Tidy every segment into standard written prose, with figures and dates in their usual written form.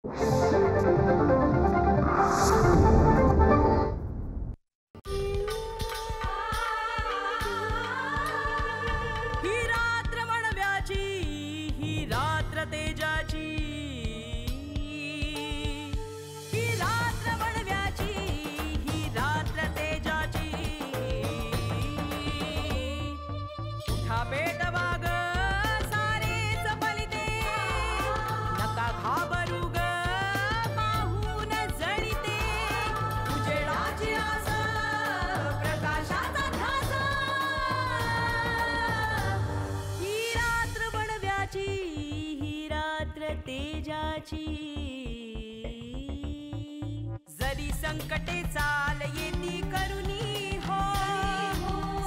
ही रात्र म्हणव्याची, ही रात्र तेजाची, ही रात्र म्हणव्याची, ही रात्र तेजाची. उठा पेट वाग सारेच फलिते, नका घाबरू ग पाहून जळीते. उजेडाची आस, प्रकाशाचा ध्यास, ही रात्र बनव्याची, ही रात्र तेजाची. जरी संकटे चाल येती करुणी हो,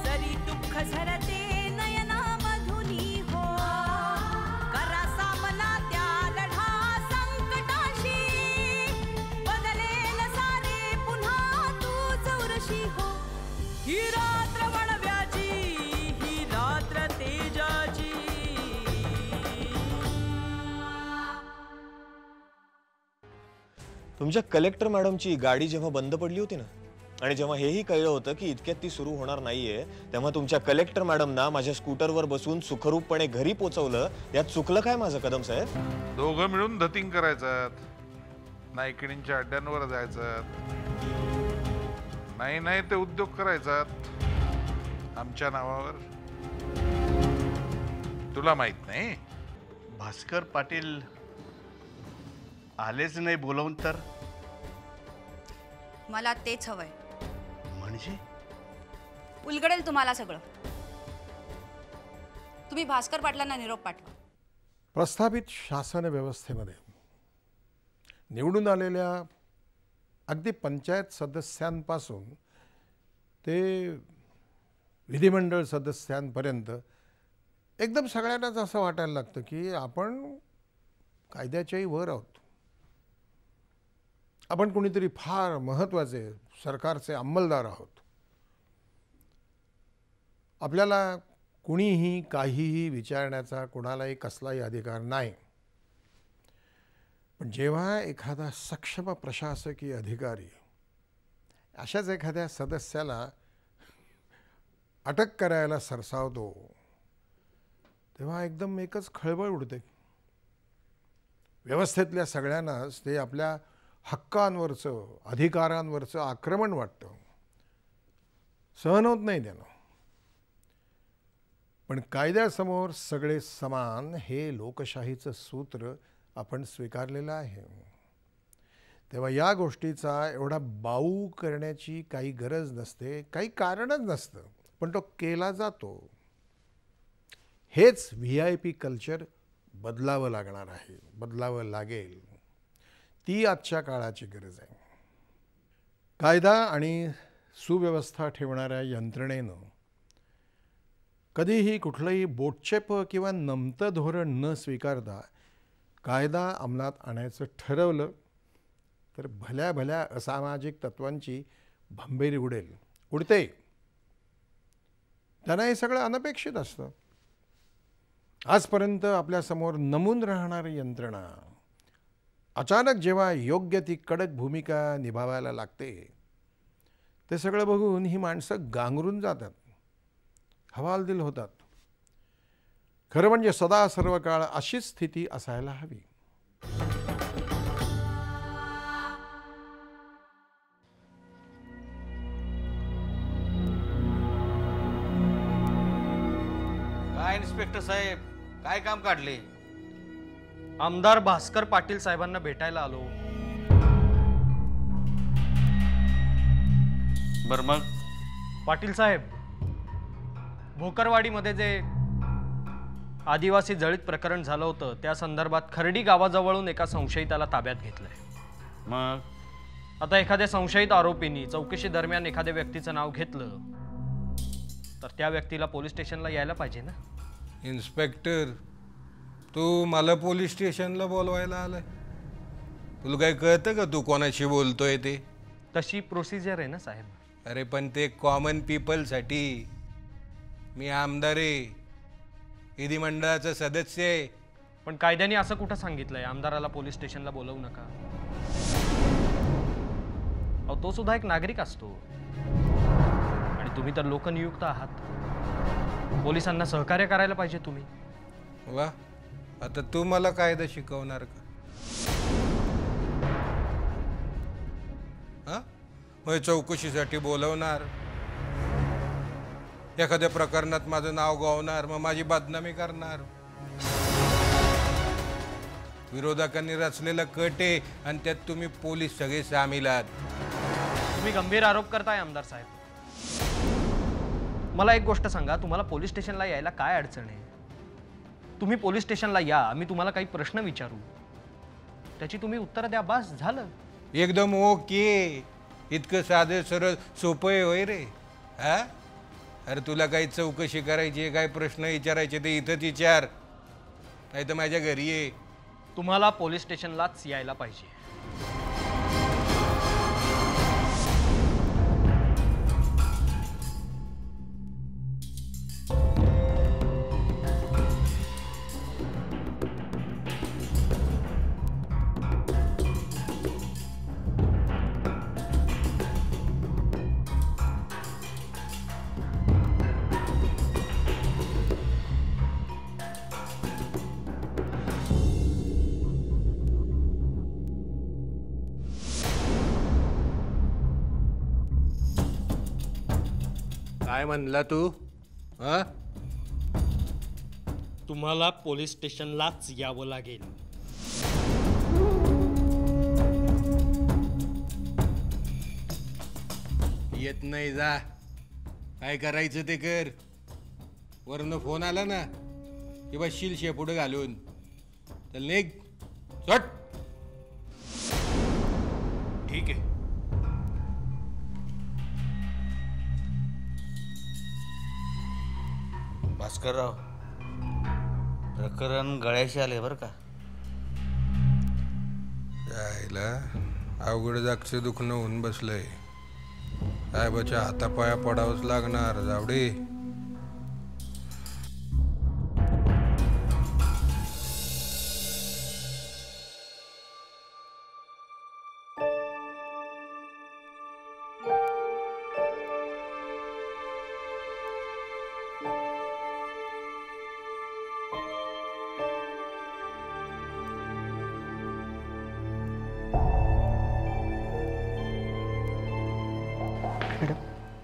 जरी दुःख झरते नयना मधुनी हो, करा सामना त्या लढा संकटाशी. बदलेल सारे पुन्हा तूच उरशी हो. ही रात्र बनव्याची, ही रात्र तेजाची. तुमच्या कलेक्टर मॅडमची गाडी जेव्हा बंद पडली होती ना, आणि जेव्हा हेही कळलं होतं की इतक्यात ती सुरू होणार नाहीये, तेव्हा तुमच्या कलेक्टर मॅडमना माझ्या स्कूटरवर बसून सुखरूपपणे घरी पोहोचवलं. यात चुकलं काय माझं कदम साहेब? दोघं मिळून धतिंग करायचं, नायकिणींच्या अड्ड्यांवर जायचं, नाही नाही ते उद्योग करायचा आमच्या नावावर. तुला माहित नाही? भास्कर पाटील आलेच नाही बोलवून तर? मला तेच हवंय. म्हणजे उलगडेल तुम्हाला सगळं. तुम्ही भास्कर पाटलांना निरोप पाठवा. प्रस्थापित शासन व्यवस्थेमध्ये निवडून आलेल्या अगदी पंचायत सदस्यांपासून ते विधिमंडळ सदस्यांपर्यंत एकदम सगळ्यांनाच असं वाटायला लागतं की आपण कायद्याच्याही वर आहोत. आपण कोणीतरी फार महत्त्वाचे सरकारचे अंमलदार आहोत. आपल्याला कुणीही काहीही विचारण्याचा कोणालाही कसलाही अधिकार नाही. पण जेव्हा एखादा सक्षम प्रशासकीय अधिकारी अशाच एखाद्या सदस्याला अटक करायला सरसावतो, तेव्हा एकदम एकच खळबळ उडते. व्यवस्थेतल्या सगळ्यांनाच ते आपल्या हक्कांवरचं, अधिकारांवरचं आक्रमण वाटतं. सहन होत नाही त्यानं. पण कायद्यासमोर सगळे समान हे लोकशाहीचं सूत्र आपण स्वीकारलेलं आहे. तेव्हा या गोष्टीचा एवढा बाऊ करण्याची काही गरज नसते, काही कारणच नसतं, पण तो केला जातो. हेच VIP कल्चर बदलावं लागणार आहे, बदलावं लागेल. ती आजच्या काळाची गरज आहे. कायदा आणि सुव्यवस्था ठेवणाऱ्या यंत्रणेनं कधीही कुठलंही बोटचेप किंवा नमतं धोरण न स्वीकारता कायदा अंमलात आणायचं ठरवलं तर भल्या भल्या असामाजिक तत्वांची भंबेरी उडते. त्यांना हे सगळं अनपेक्षित असतं. आजपर्यंत आपल्यासमोर नमून राहणारी यंत्रणा अचानक जेव्हा योग्य ती कडक भूमिका निभावायला लागते, ते सगळं बघून ही माणसं गांगरून जातात, हवालदिल होतात. खरं म्हणजे सदा सर्व काळ अशीच स्थिती असायला हवी. काय इन्स्पेक्टर साहेब, काय काम काढले? आमदार भास्कर पाटील साहेबांना भेटायला आलो. बरं मग? पाटील साहेब, भोकरवाडीमध्ये जे आदिवासी जळीत प्रकरण झालं होतं त्या संदर्भात खर्डी गावाजवळून एका संशयिताला ताब्यात घेतलंय. मग आता एखाद्या संशयित आरोपींनी चौकशी दरम्यान एखाद्या व्यक्तीचं नाव घेतलं तर त्या व्यक्तीला पोलीस स्टेशनला यायला पाहिजे ना? इन्स्पेक्टर, तू मला पोलीस स्टेशनला बोलवायला आलाय? तुला काय कळतं का तू कोणाशी बोलतोय ते? तशी प्रोसिजर आहे ना साहेब. अरे पण ते कॉमन पीपलसाठी. मी आमदार आहे, विधिमंडळाचा सदस्य आहे, पण कायद्याने असं कुठं सांगितलंय आमदाराला पोलीस स्टेशनला बोलवू नका? अहो, तो सुद्धा एक नागरिक असतो आणि तुम्ही तर लोकनियुक्त आहात. पोलिसांना सहकार्य करायला पाहिजे तुम्ही. वा, आता तू मला कायदा शिकवणार का? हा, होय, चौकशीसाठी बोलवणार, एखाद्या प्रकरणात माझं नाव गावणार, मग माझी बदनामी करणार. विरोधकांनी रचलेला कट आहे आणि त्यात तुम्ही पोलीस सगळे सामील आहात. तुम्ही गंभीर आरोप करताय आमदार साहेब. मला एक गोष्ट सांगा, तुम्हाला पोलीस स्टेशनला यायला काय अडचण आहे? तुम्ही पोलीस स्टेशनला या, आम्ही तुम्हाला काही प्रश्न विचारू, त्याची तुम्ही उत्तर द्या, बस झालं. एकदम ओके. इतकं साधं सरळ सोपं आहे होय रे? हा, अरे तुला काही चौकशी करायची आहे, काही प्रश्न विचारायचे ते इथंच विचार, नाही तर माझ्या घरी ये. तुम्हाला पोलीस स्टेशनलाच यायला पाहिजे. काय म्हणला तू? हा, तुम्हाला पोलीस स्टेशनलाच यावं लागेल. येत नाही, जा. काय करायचं ते कर. वरनं फोन आला ना किंवा शिल पुढे घालून तर निघ, चट. ठीक आहे. भास्करराव, प्रकरण गळ्याशी आले बरं का. यायला अवघड जागचं दुखणं होऊन बसलंय. साहेबाच्या हातापाया पडावंच लागणार. जावडे,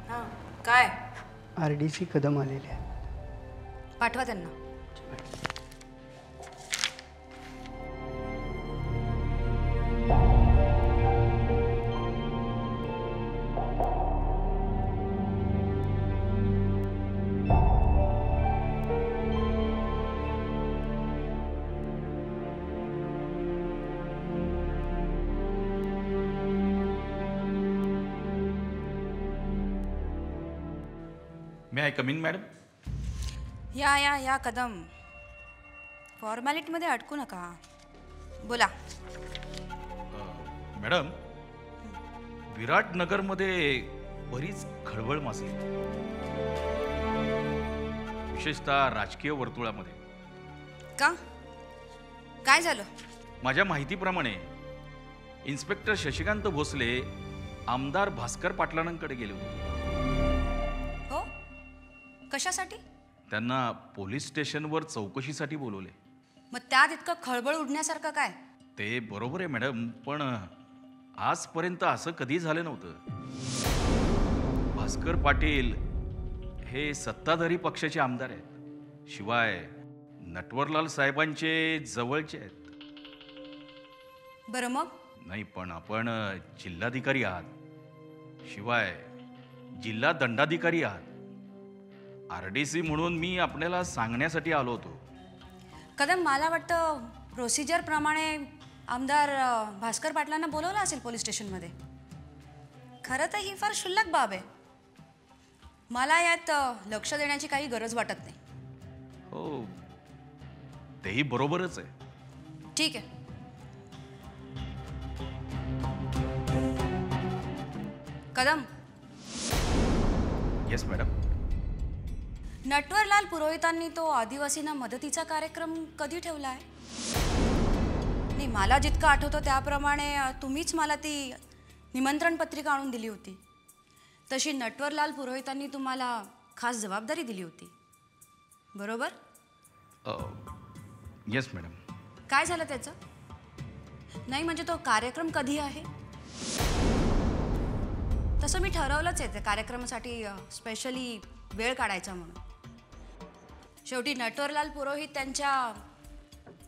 हां, काय? RDC कदम आलेले आहे. पाठवा त्यांना. मे आय कम इन मॅडम? या या या कदम, फॉर्मॅलिटीमध्ये अडकू नका, बोला. मॅडम, विराटनगरमध्ये बरीच खळबळ माजली, विशेषतः राजकीय वर्तुळामध्ये. का? काय झालं? माझ्या माहितीप्रमाणे इन्स्पेक्टर शशिकांत भोसले आमदार भास्कर पाटलांकडे गेले होते. हो, कशासाठी? त्यांना पोलीस स्टेशनवर चौकशीसाठी बोलवले. मग त्यात इतकं खळबळ उडण्यासारखं काय? ते बरोबर आहे मॅडम, पण आजपर्यंत असं कधी झालं नव्हतं. भास्कर पाटील हे सत्ताधारी पक्षाचे आमदार आहेत, शिवाय नटवरलाल साहेबांचे जवळचे आहेत. बरं, मग? नाही, पण आपण जिल्हाधिकारी आहात, शिवाय जिल्हा दंडाधिकारी आहात. RDC म्हणून मी आपल्याला सांगण्यासाठी आलो होतो. कदम, मला वाटतं प्रोसिजरप्रमाणे आमदार भास्कर पाटलांना बोलवलं असेल पोलीस स्टेशनमध्ये. खरं तर ही फार क्षुल्लक बाब आहे, मला यात लक्ष देण्याची काही गरज वाटत नाही. हो, तेही बरोबरच आहे. ठीक आहे, कदम. Yes madam. नटवरलाल पुरोहितांनी तो आदिवासींना मदतीचा कार्यक्रम कधी ठेवला आहे? नाही, मला जितकं आठवतं त्याप्रमाणे तुम्हीच मला ती निमंत्रण पत्रिका आणून दिली होती. तशी नटवरलाल पुरोहितांनी तुम्हाला खास जबाबदारी दिली होती, बरोबर? Yes madam. काय झालं त्याचं? नाही म्हणजे तो कार्यक्रम कधी आहे? तसं मी ठरवलंच आहे त्या कार्यक्रमासाठी स्पेशली वेळ काढायचा म्हणून. शेवटी नटवरलाल पुरोहित त्यांच्या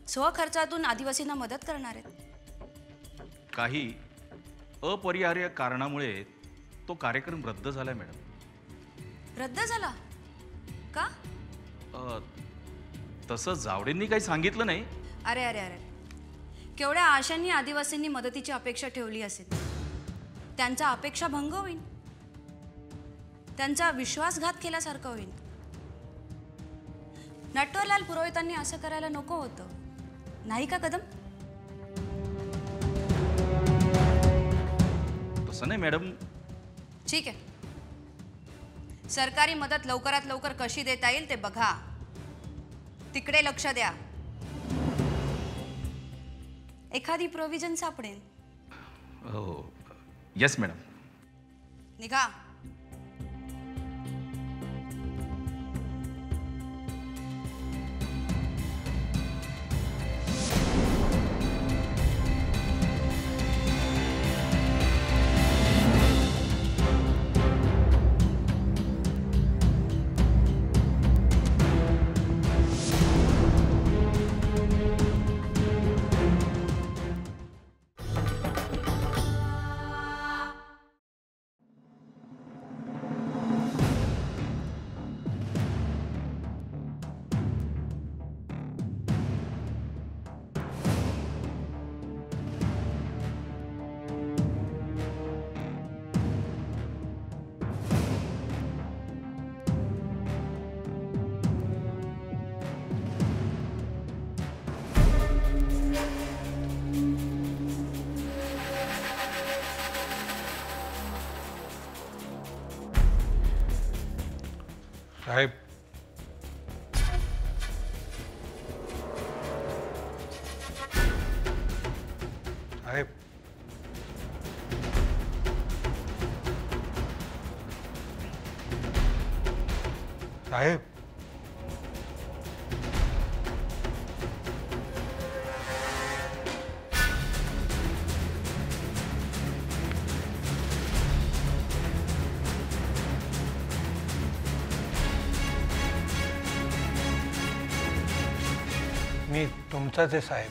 स्वखर्चातून आदिवासींना मदत करणार आहेत. काही अपरिहार्य कारणामुळे तो कार्यक्रम रद्द झालाय मॅडम. रद्द झाला का? तसं जावडेंनी काही सांगितलं नाही. अरे अरे अरे, केवढ्या आशांनी आदिवासींनी मदतीची अपेक्षा ठेवली असेल. त्यांचा अपेक्षा भंग होईल, त्यांचा विश्वासघात केल्यासारखं होईल. नटवरलाल पुरोहितांनी असं करायला नको होतं, नाही का कदम? तसं नाही मॅडम. ठीक आहे, सरकारी मदत लवकरात लवकर कशी देता येईल ते बघा, तिकडे लक्ष द्या. एखादी प्रोव्हिजन सापडेल. हो, येस मॅडम. निघा. साहेब, साहेब, साहेब, मी तुमचाच आहे साहेब.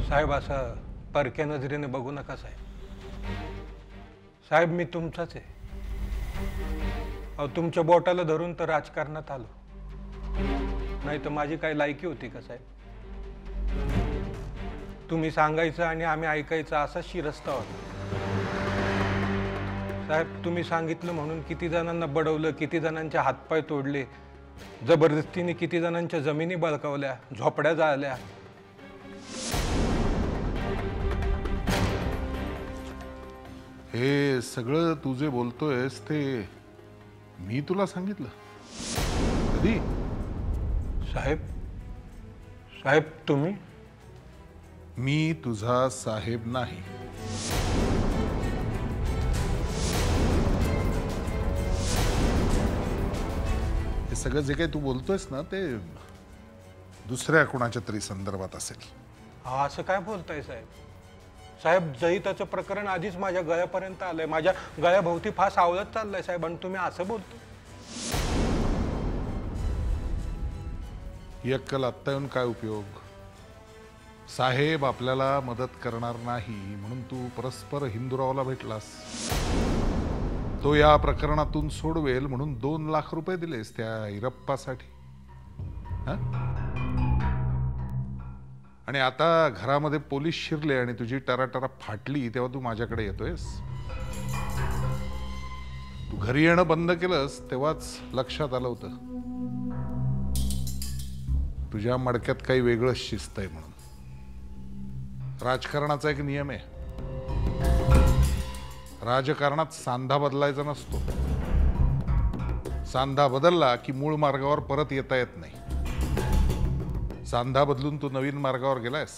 साहेब, असं परक्या नजरेने बघू नका साहेब. साहेब, मी तुमचाच आहे. अहो, तुमच्या बोटाला धरून तर राजकारणात आलो, नाही तर माझी काय लायकी होती का साहेब? तुम्ही सांगायचं आणि आम्ही ऐकायचं असा शिरस्ता होता. साहेब, तुम्ही सांगितलं म्हणून किती जणांना बडवलं, किती जणांचे हातपाय तोडले, जबरदस्तीने किती जणांच्या जमिनी बळकावल्या, झोपड्या जाळल्या. हे सगळं तू जे बोलतोयस ते मी तुला सांगितलं कधी? साहेब, साहेब तुम्ही? मी तुझा साहेब नाही. हे सगळं जे काही तू बोलतोयस ना ते दुसऱ्या कोणाच्या तरी संदर्भात असेल. असं काय बोलताय साहेब? साहेब, जयिताचं प्रकरण आधीच माझ्या गळ्यापर्यंत आलंय, माझ्या गळ्याभोवती फास आवळत चाललंय साहेब, आणि तुम्ही असं बोलतो? ही अक्कल आत्ता येऊन काय उपयोग? साहेब आपल्याला मदत करणार नाही म्हणून तू परस्पर हिंदुरावला भेटलास. तो या प्रकरणातून सोडवेल म्हणून 2 लाख रुपये दिलेस त्या इरप्पासाठी. आणि आता घरामध्ये पोलीस शिरले आणि तुझी टराटरा फाटली तेव्हा तू माझ्याकडे येतोयस. तू घरी येणं बंद केलंस तेव्हाच लक्षात आलं होतं तुझ्या मडक्यात काही वेगळं शिस्त आहे म्हणून. राजकारणाचा एक नियम आहे, राजकारणात सांधा बदलायचा नसतो, सांधा बदलला की मूळ मार्गावर परत येता येत नाही. सांधा बदलून तू नवीन मार्गावर गेलायस.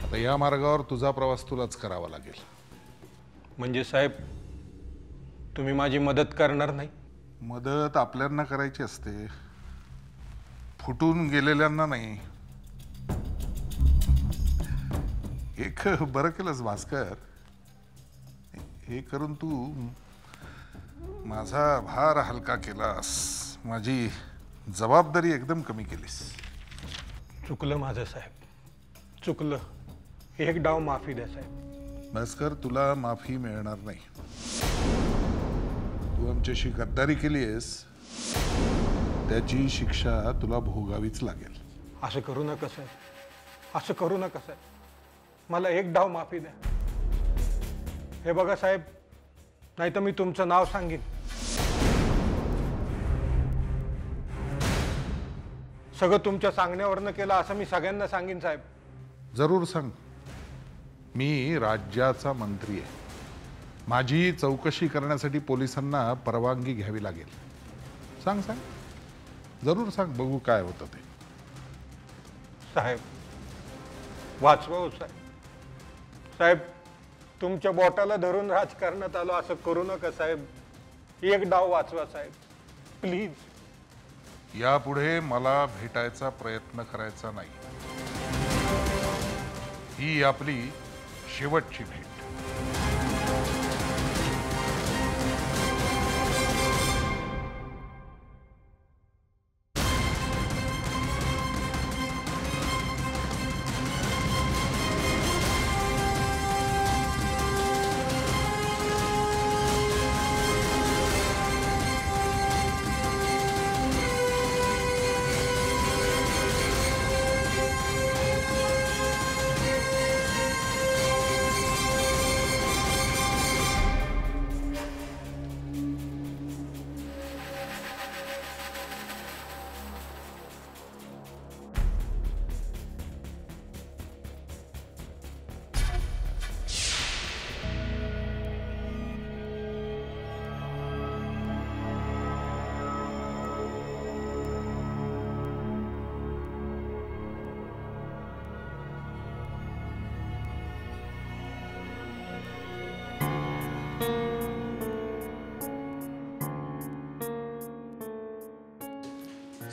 आता या मार्गावर तुझा प्रवास तुलाच करावा लागेल. म्हणजे साहेब तुम्ही माझी मदत करणार नाही? मदत आपल्यांना करायची असते, फुटून गेलेल्यांना नाही. एक बरं केलंस भास्कर, हे करून तू माझा भार हलका केलास, माझी जबाबदारी एकदम कमी केलीस. चुकलं माझं साहेब, चुकलं. एक डाव माफी द्या साहेब. भास्कर, तुला माफी मिळणार नाही. तू आमच्याशी गद्दारी केलीस, त्याची शिक्षा तुला भोगावीच लागेल. असं करू नका साहेब, असं करू नका साहेब. मला एक डाव माफी द्या. हे बघा साहेब, नाही तर मी तुमचं नाव सांगेन. सगळं तुमच्या सांगण्यावरनं केलं असं मी सगळ्यांना सांगेन साहेब. जरूर सांग. मी राज्याचा मंत्री आहे. माझी चौकशी करण्यासाठी पोलिसांना परवानगी घ्यावी लागेल. सांग सांग, जरूर सांग, बघू काय होतं ते. साहेब वाचवा हो साहेब. साहेब तुमच्या बोटाला धरून राजकारणात आलो, असं करू नका साहेब. एक डाव वाचवा साहेब, प्लीज. यापुढे मला भेटायचा प्रयत्न करायचा नाही. ही आपली शेवटची भेट.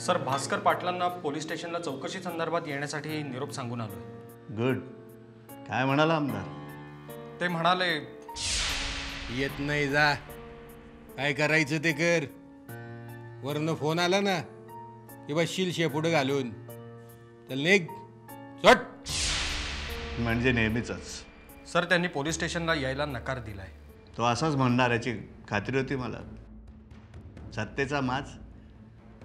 सर, भास्कर पाटलांना पोलीस स्टेशनला चौकशी संदर्भात येण्यासाठी निरोप सांगून आलोय. गुड. काय म्हणाला आमदार? ते म्हणाले येत नाही, जा, काय करायचं ते कर. वरनं फोन आला ना की बस शिलशे पुढे घालून चल निघ, चट. म्हणजे नेहमीच सर, त्यांनी पोलीस स्टेशनला यायला नकार दिलाय. तो असाच म्हणणार याची खात्री होती मला. सत्तेचा माज,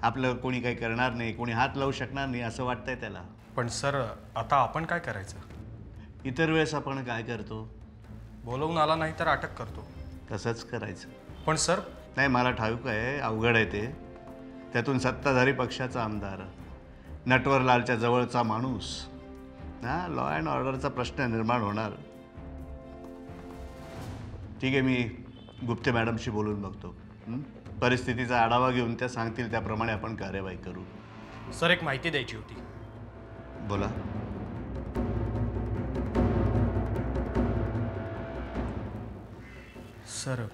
आपलं कोणी काही करणार नाही, कोणी हात लावू शकणार नाही असं वाटतंय त्याला. पण सर, आता आपण काय करायचं? इतर वेळेस आपण काय करतो? बोलवून आला नाही तर अटक करतो. तसंच करायचं. पण सर, नाही, मला ठाऊक आहे अवघड आहे ते. त्यातून सत्ताधारी पक्षाचा आमदार, नटवरलालच्या जवळचा माणूस, ना, लॉ अँड ऑर्डरचा प्रश्न निर्माण होणार. ठीक आहे, मी गुप्ते मॅडमशी बोलून बघतो. परिस्थितीचा आढावा घेऊन त्या सांगतील त्याप्रमाणे आपण कार्यवाही करू. सर, एक माहिती द्यायची होती. बोला. सर,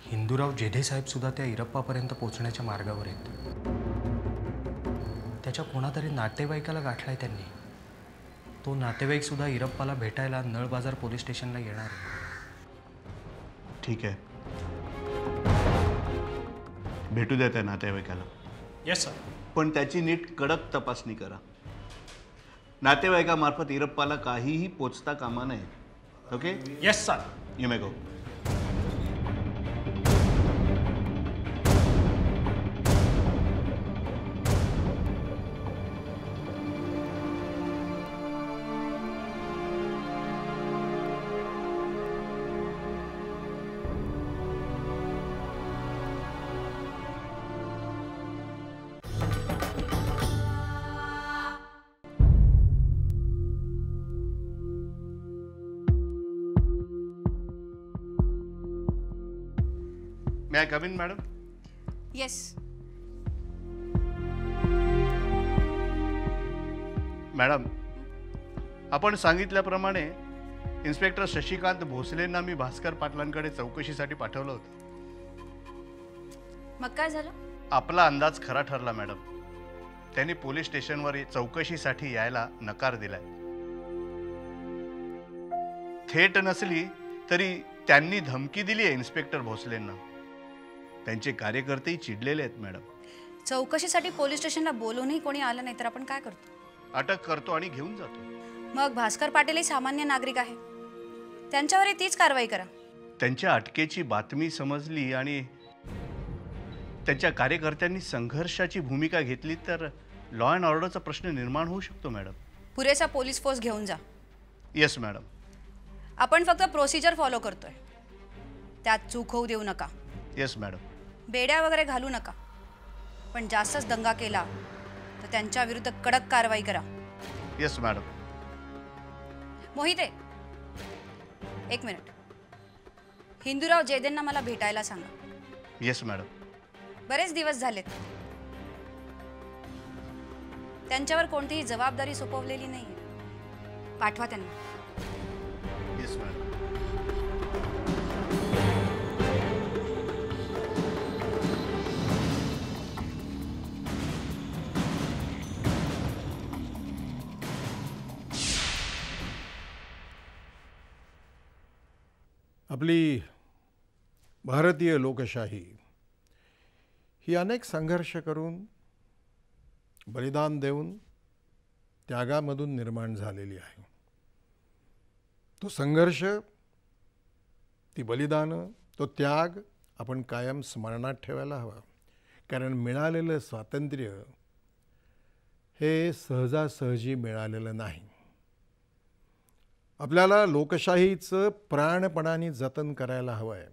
हिंदूराव जेधे साहेब सुद्धा त्या इरप्पापर्यंत पोहोचण्याच्या मार्गावर आहेत. त्याच्या कोणातरी नातेवाईकाला गाठलाय त्यांनी. तो नातेवाईक सुद्धा इरप्पाला भेटायला नळबाजार पोलीस स्टेशनला येणार आहे. ठीक आहे, भेटू द्या त्या नातेवाईकाला. Yes sir. पण त्याची नीट कडक तपासणी करा. नातेवाईकामार्फत इरप्पाला काहीही पोचता कामा नये. Okay? Yes sir. You may go. May I come in, madam? Yes. Madam, आपण सांगितल्याप्रमाणे इन्स्पेक्टर शशिकांत भोसलेंना मी भास्कर पाटलांकडे चौकशीसाठी पाठवलं होतं. मग काय झालं? आपला अंदाज खरा ठरला मॅडम. त्यांनी पोलीस स्टेशनवर चौकशीसाठी यायला नकार दिलाय. थेट नसली तरी त्यांनी धमकी दिली आहे इन्स्पेक्टर भोसलेंना. त्यांचे कार्यकर्तेही चिडलेले आहेत मॅडम. चौकशीसाठी पोलीस स्टेशनला बोलूनही कोणी आलं नाही तर आपण काय करतो? अटक करतो आणि घेऊन जातो. मग भास्कर पाटीलही सामान्य नागरिक आहे, त्यांच्यावरही तीच कारवाई करा. त्यांच्या अटकेची बातमी समजली आणि त्यांच्या कार्यकर्त्यांनी संघर्षाची भूमिका घेतली तर लॉ अँड ऑर्डरचा प्रश्न निर्माण होऊ शकतो मॅडम. पुरेसा पोलीस फोर्स घेऊन जा. Yes madam. आपण फक्त प्रोसिजर फॉलो करतोय, त्यात चूक होऊ देऊ नका. Yes madam. बेड्या वगैरे घालू नका, पण जास्तच दंगा केला तर त्यांच्या विरुद्ध कडक कारवाई करा. Yes madam. मोहिते, एक मिनिट. हिंदूराव जयदेंना मला भेटायला सांगा. Yes madam. बरेच दिवस झालेत, त्यांच्यावर कोणतीही जबाबदारी सोपवलेली नाही. पाठवा त्यांना. Yes madam. आपली भारतीय लोकशाही ही अनेक संघर्ष करून, बलिदान देऊन, त्यागामधून निर्माण झालेली आहे. तो संघर्ष, ती बलिदानं, तो त्याग आपण कायम स्मरणात ठेवायला हवा. कारण मिळालेलं स्वातंत्र्य हे सहजासहजी मिळालेलं नाही. आपल्याला लोकशाहीचं प्राणपणाने जतन करायला हवं आहे.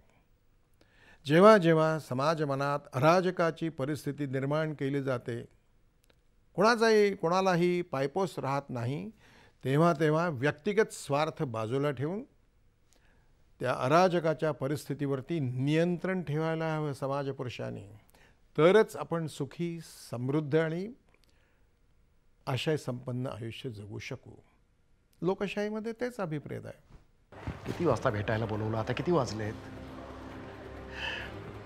जेव्हा जेव्हा समाज मनात अराजकाची परिस्थिती निर्माण केली जाते, कोणालाही पायपोस राहत नाही, तेव्हा तेव्हा व्यक्तिगत स्वार्थ बाजूला ठेवून त्या अराजकाच्या परिस्थितीवरती नियंत्रण ठेवायला हवं समाजपुरुषांनी. तरच आपण सुखी, समृद्ध आणि आशयसंपन्न आयुष्य जगू शकू. लोकशाहीमध्ये तेच अभिप्रेत आहे. किती वाजता भेटायला बोलवलं? आता किती वाजलेत?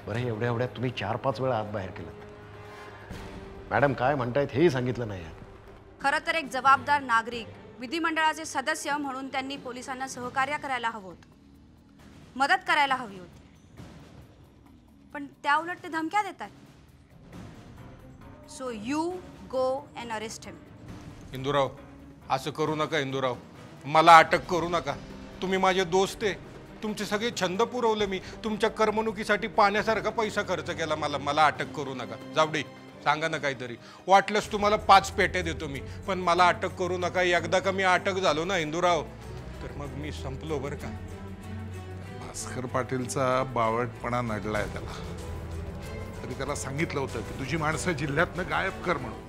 बरं, एवढ्यात तुम्ही 4-5 वेळा आत बाहेर केलं. मॅडम काय म्हणतायत हेही सांगितलं नाही. खरं तर एक जबाबदार नागरिक, विधिमंडळाचे सदस्य म्हणून त्यांनी पोलिसांना सहकार्य करायला हवं होतं, मदत करायला हवी होती. पण त्याउलट ते धमक्या देतात. So you go and arrest him. Indurao, असं करू नका. इंदुराव, मला अटक करू नका. तुम्ही माझे दोस्त आहे. तुमचे सगळे छंद पुरवले मी. तुमच्या करमणुकीसाठी पाण्यासारखा पैसा खर्च केला. मला अटक करू नका. जावडे, सांगा ना काहीतरी. वाटलंच तुम्हाला 5 पेटे देतो मी, पण मला अटक करू नका. एकदा का मी अटक झालो ना इंदुराव, तर मग मी संपलो बरं का. भास्कर पाटीलचा बावटपणा नडलाय त्याला. तरी त्याला सांगितलं होतं की तुझी माणसं जिल्ह्यातनं गायब कर म्हणून.